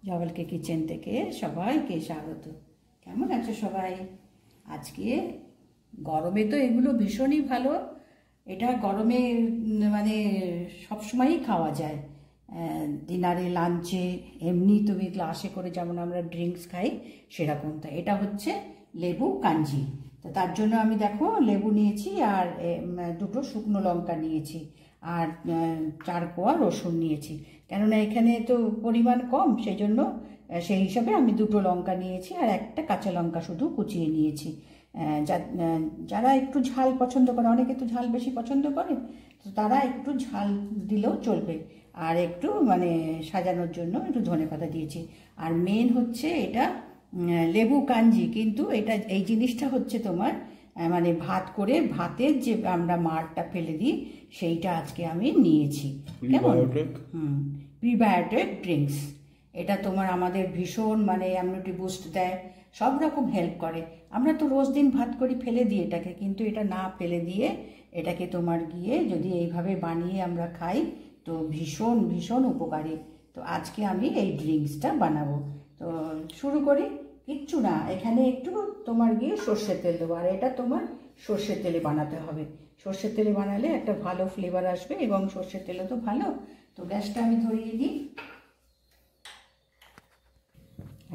জবালকে kitchen থেকে সবাইকে স্বাগত। কেমন আছো সবাই? আজকে গরমে তো এগুলো ভীষণই ভালো। এটা গরমে মানে সবসময়ই খাওয়া যায়, ডিনারে, লাঞ্চে, এমনি তুমি গ্লাসে করে যেমন আমরা ড্রিঙ্কস খাই সেরকম। তো এটা হচ্ছে লেবু কাঞ্জি। তো তার জন্য আমি দেখো লেবু নিয়েছি আর দুটো শুকনো লঙ্কা নিয়েছি আর 4 কোয়া রসুন নিয়েছি। কেননা এখানে তো পরিমাণ কম, সেই জন্য সেই হিসাবে আমি দুটো লঙ্কা নিয়েছি আর একটা কাঁচা লঙ্কা শুধু কুচিয়ে নিয়েছি। যারা একটু ঝাল পছন্দ করে, অনেকে তো ঝাল বেশি পছন্দ করে, তো তারা একটু ঝাল দিলেও চলবে। আর একটু মানে সাজানোর জন্য একটু ধনেপাতা দিয়েছি। আর মেন হচ্ছে এটা লেবু কাঞ্জি। কিন্তু এটা এই জিনিসটা হচ্ছে তোমার মানে ভাত করে ভাতের যে আমরা মাড়টা ফেলে দিই সেইটা আজকে আমি নিয়েছি। কেমন? Prebiotic drinks. এটা তোমার আমাদের ভীষণ মানে ইমিউনিটি বুস্ট দেয়, সব রকম হেল্প করে। আমরা তো রোজ দিন ভাত করি ফেলে দিই এটাকে, কিন্তু এটা না ফেলে দিয়ে এটাকে তোমার গিয়ে যদি এইভাবে বানিয়ে আমরা খাই তো ভীষণ ভীষণ উপকারী। তো আজকে আমি এই ড্রিঙ্কসটা বানাবো। তো শুরু করি। কিচ্ছু না, এখানে একটু তোমার গিয়ে সর্ষের তেল দেবো। আর এটা তোমার সর্ষের তেলে বানাতে হবে। সর্ষের তেলে বানালে একটা ভালো ফ্লেভার আসবে এবং সর্ষের তেলে তো ভালো। তো গ্যাসটা আমি ধরিয়ে দিই।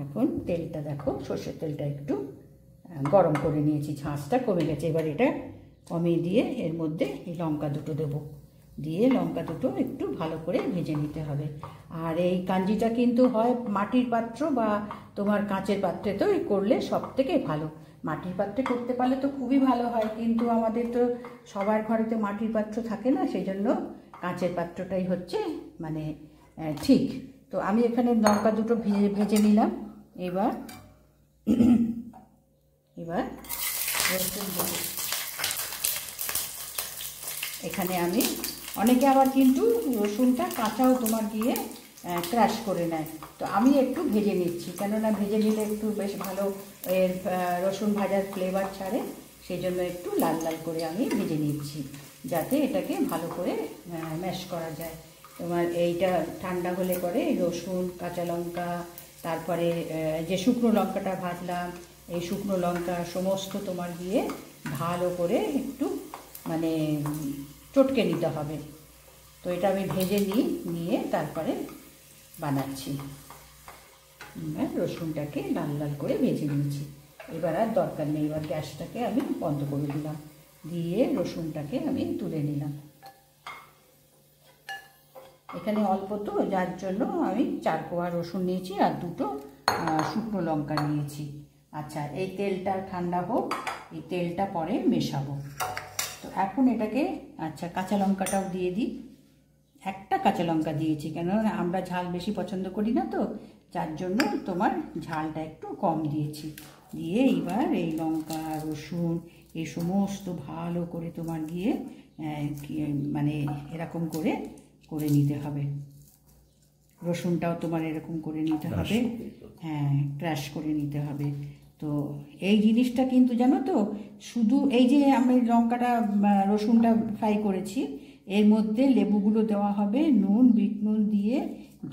এখন তেলটা দেখো, সর্ষের তেলটা একটু গরম করে নিয়েছি, ঝাঁঝটা কমে গেছে। এবার এটা কমিয়ে দিয়ে এর মধ্যে এই লঙ্কা দুটো দেবো, দিয়ে লঙ্কা দুটো একটু ভালো করে ভেজে নিতে হবে। আর এই কাঞ্জিটা কিন্তু হয় মাটির পাত্র বা তোমার কাঁচের পাত্রে তো করলে সব থেকে ভালো। মাটির পাত্রে করতে পারলে তো খুবই ভালো হয়, কিন্তু আমাদের তো সবার ঘরেতে মাটির পাত্র থাকে না, সেই জন্য কাঁচের পাত্রটাই হচ্ছে মানে ঠিক। তো আমি এখানে লঙ্কা দুটো ভেজে নিলাম। এবার রসুন দেবো। এখানে আমি অনেকে আবার কিন্তু রসুনটা কাঁচাও তোমার গিয়ে ক্রাশ করে নেয়, তো আমি একটু ভেজে নিচ্ছি। কেননা ভেজে নিলে একটু বেশ ভালো এর রসুন ভাজার ফ্লেভার ছাড়ে, সেই জন্য একটু লাল লাল করে আমি ভেজে নিচ্ছি, যাতে এটাকে ভালো করে ম্যাশ করা যায়। তোমার এইটা ঠান্ডা হলে পরে রসুন, কাঁচা লঙ্কা, তারপরে যে শুকনো লঙ্কাটা ভাজলাম, এই শুকনো লঙ্কা সমস্ত তোমার গিয়ে ভালো করে একটু মানে চটকে নিতে হবে। তো এটা আমি ভেজে নিয়ে তারপরে বানাচ্ছি। রসুনটাকে লাল লাল করে ভেজে নিয়েছি। এবার আর দরকার নেই, এবার গ্যাসটাকে আমি বন্ধ করে দিলাম, দিয়ে রসুনটাকে আমি তুলে নিলাম। এখানে অল্প তো, যার জন্য আমি 4 কোয়া রসুন নিয়েছি আর দুটো শুকনো লঙ্কা নিয়েছি। আচ্ছা, এই তেলটা ঠান্ডা হোক, এই তেলটা পরে মেশাবো। তো এখন এটাকে আচ্ছা কাঁচা লঙ্কাটাও দিয়ে দিই। একটা কাঁচা লঙ্কা দিয়েছি, কেননা আমরা ঝাল বেশি পছন্দ করি না, তো যার জন্য তোমার ঝালটা একটু কম দিয়েছি। দিয়ে এবার এই লঙ্কা, রসুন এই সমস্ত ভালো করে তোমার গিয়ে মানে এরকম করে নিতে হবে। রসুনটাও তোমার এরকম করে নিতে হবে, হ্যাঁ, ক্রাশ করে নিতে হবে। তো এই জিনিসটা কিন্তু জানো তো, শুধু এই যে আমি লঙ্কাটা রসুনটা ফ্রাই করেছি, এর মধ্যে লেবুগুলো দেওয়া হবে, নুন, বিট নুন দিয়ে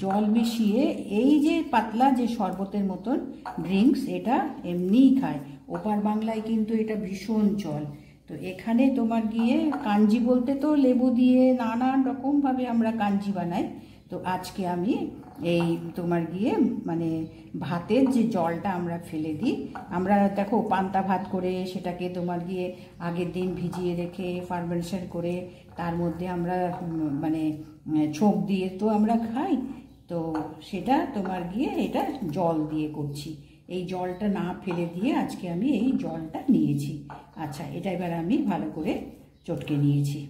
জল মিশিয়ে এই যে পাতলা যে শরবতের মতন ড্রিঙ্কস, এটা এমনিই খায়। ওপার বাংলায় কিন্তু এটা ভীষণ চল। তো এখানে তোমার গিয়ে কাঞ্জি বলতে তো লেবু দিয়ে নানান রকমভাবে আমরা কাঞ্জি বানাই। তো আজকে আমি এই তোমার গিয়ে মানে ভাতের যে জলটা আমরা ফেলে দিই, আমরা দেখো পান্তা ভাত করে সেটাকে তোমার গিয়ে আগের দিন ভিজিয়ে রেখে ফার্মেন্টেশন করে তার মধ্যে আমরা মানে ছোপ দিয়ে তো আমরা খাই। তো সেটা তোমার গিয়ে এটা জল দিয়ে করছি। এই জলটা না ফেলে দিয়ে আজকে আমি এই জলটা নিয়েছি। আচ্ছা, এটা এবার আমি ভালো করে চটকে নিয়েছি।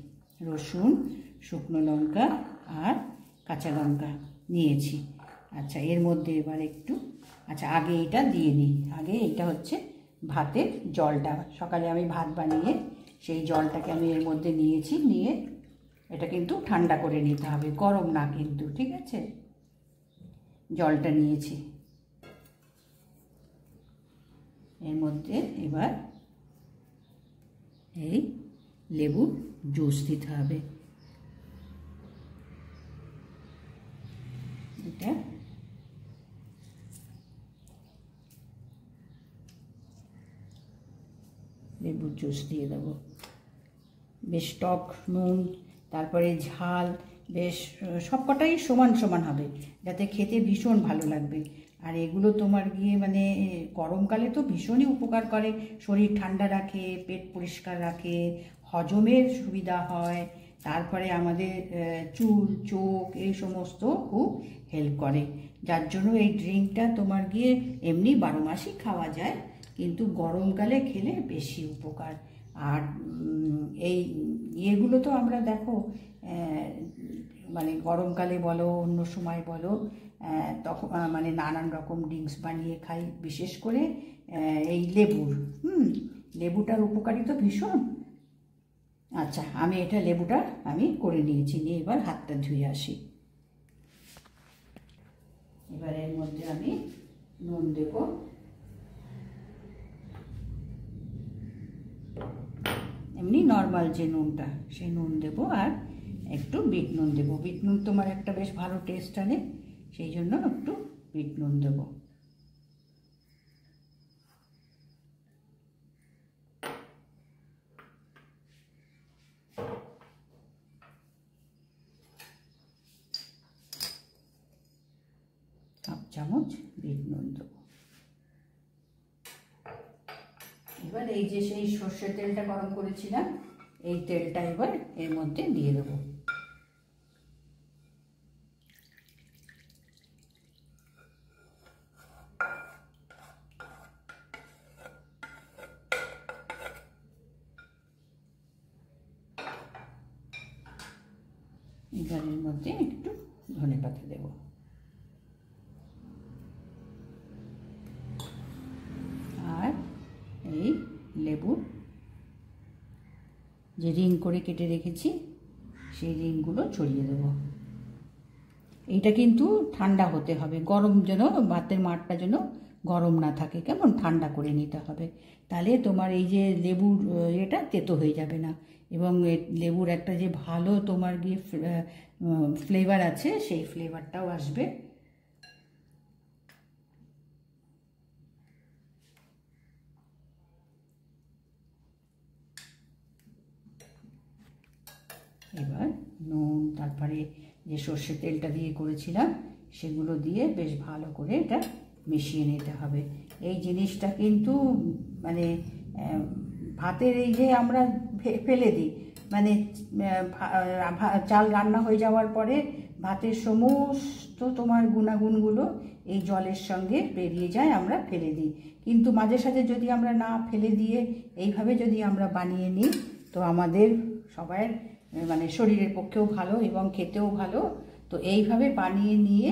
রসুন, শুকনো লঙ্কা আর কাঁচা লঙ্কা নিয়েছি। আচ্ছা, এর মধ্যে এবার একটু আচ্ছা আগে এটা দিয়ে নিই। আগে এটা হচ্ছে ভাতের জলটা, সকালে আমি ভাত বানিয়ে সেই জলটাকে আমি এর মধ্যে নিয়েছি। নিয়ে এটা কিন্তু ঠান্ডা করে নিতে হবে, গরম না কিন্তু, ঠিক আছে? জলটা নিয়েছি, এর মধ্যে এবার এই লেবুর জুস দিতে হবে। এটা লেবুর জুস দিয়ে দেবো। বেশ টক, নুন, তারপরে ঝাল বেশ সবকটাই সমান সমান হবে, যাতে খেতে ভীষণ ভালো লাগবে। আর এগুলো তোমার গিয়ে মানে গরমকালে তো ভীষণই উপকার করে, শরীর ঠান্ডা রাখে, পেট পরিষ্কার রাখে, হজমের সুবিধা হয়, তারপরে আমাদের চুল, চোখ এই সমস্ত খুব হেল্প করে। যার জন্য এই ড্রিঙ্কটা তোমার গিয়ে এমনি 12 মাসই খাওয়া যায়, কিন্তু গরমকালে খেলে বেশি উপকার। আর এই ইয়েগুলো তো আমরা দেখো মানে গরমকালে বলো অন্য সময় বলো তখন মানে নানান রকম ড্রিঙ্কস বানিয়ে খাই, বিশেষ করে এই লেবুটার উপকারী তো ভীষণ। আচ্ছা, আমি এটা লেবুটা আমি করে নিয়েছি, নিয়ে এবার হাতটা ধুয়ে আসি। এবার এর মধ্যে আমি নুন দেব, এমনি নর্মাল যে নুনটা সেই নুন দেবো, আর একটু বিট নুন দেবো। বিট নুন তোমার একটা বেশ ভালো টেস্ট আনে, সেই জন্য একটু বিট নুন দেবো। হাফ চামচ বিট নুন দেবো। এবার এই যে সেই সর্ষের তেলটা গরম করেছিলাম, এই তেলটা এবার এর মধ্যে দিয়ে দেবো। এবার এর মধ্যে একটু ধনেপাতা দেব। আর এই লেবুর যে রিং করে কেটে রেখেছি সেই রিংগুলো ছড়িয়ে দেব। এইটা কিন্তু ঠান্ডা হতে হবে, গরম যেন ভাতের মাঠটা যেন গরম না থাকে, কেমন ঠান্ডা করে নিতে হবে, তাহলে তোমার এই যে লেবুর এটা তেতো হয়ে যাবে না, এবং লেবুর একটা যে ভালো তোমার গিয়ে ফ্লেভার আছে সেই ফ্লেভারটাও আসবে। এবার নুন, তারপরে যে সর্ষের তেলটা দিয়ে করেছিলাম সেগুলো দিয়ে বেশ ভালো করে এটা মিশিয়ে নিতে হবে। এই জিনিসটা কিন্তু মানে ভাতের এই যে আমরা ফেলে দিই, মানে চাল রান্না হয়ে যাওয়ার পরে ভাতের সমস্ত তোমার গুণাগুণগুলো এই জলের সঙ্গে বেরিয়ে যায়, আমরা ফেলে দিই। কিন্তু মাঝে সাঝে যদি আমরা না ফেলে দিয়ে এইভাবে যদি আমরা বানিয়ে নিই, তো আমাদের সবার মানে শরীরের পক্ষেও ভালো এবং খেতেও ভালো। তো এইভাবে বানিয়ে নিয়ে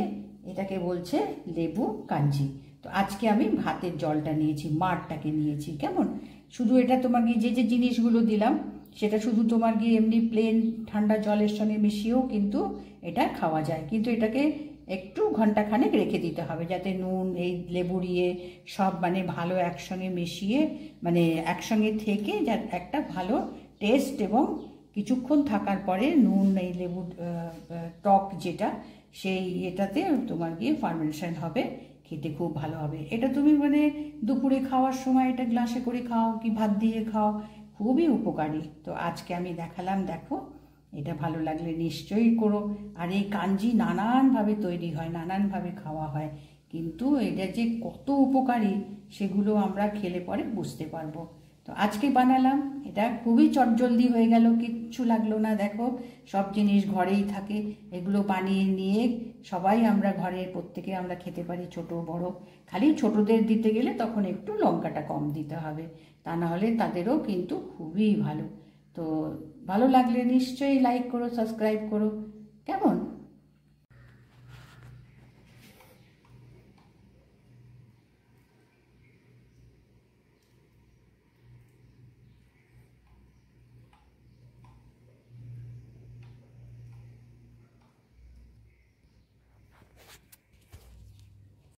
এটাকে বলছে লেবু কাঞ্জি। তো আজকে আমি ভাতের জলটা নিয়েছি, মাঠটাকে নিয়েছি, কেমন শুধু এটা তোমার গিয়ে যে যে জিনিসগুলো দিলাম সেটা শুধু তোমার গিয়ে এমনি প্লেন ঠান্ডা জলের সঙ্গে মিশিয়েও কিন্তু এটা খাওয়া যায়, কিন্তু এটাকে একটু ঘন্টাখানেক রেখে দিতে হবে, যাতে নুন এই লেবুর সব মানে ভালো একসঙ্গে মিশিয়ে মানে একসঙ্গে থেকে যা একটা ভালো টেস্ট, এবং কিছুক্ষণ থাকার পরে নুন এই লেবুর টক যেটা সেই এটাতে তোমার গিয়ে ফার্মেন্টেশন হবে, খেতে খুব ভালো হবে। এটা তুমি মানে দুপুরে খাওয়ার সময় এটা গ্লাসে করে খাও কি ভাত দিয়ে খাও, খুবই উপকারী। তো আজকে আমি দেখালাম, দেখো এটা ভালো লাগলে নিশ্চয়ই করো। আর এই কাঞ্জি নানানভাবে তৈরি হয়, নানানভাবে খাওয়া হয়, কিন্তু এটা যে কত উপকারী সেগুলো আমরা খেলে পরে বুঝতে পারবো। তো আজকে বানালাম, এটা খুবই চটজলদি হয়ে গেল, কিচ্ছু লাগলো না। দেখো সব জিনিস ঘরেই থাকে, এগুলো বানিয়ে নিয়ে সবাই আমরা ঘরের প্রত্যেকে আমরা খেতে পারি, ছোট বড়। খালি ছোটদের দিতে গেলে তখন একটু লঙ্কাটা কম দিতে হবে, তা নাহলে তাদেরও কিন্তু খুবই ভালো। তো ভালো লাগলে নিশ্চয়ই লাইক করো, সাবস্ক্রাইব করো, কেমন।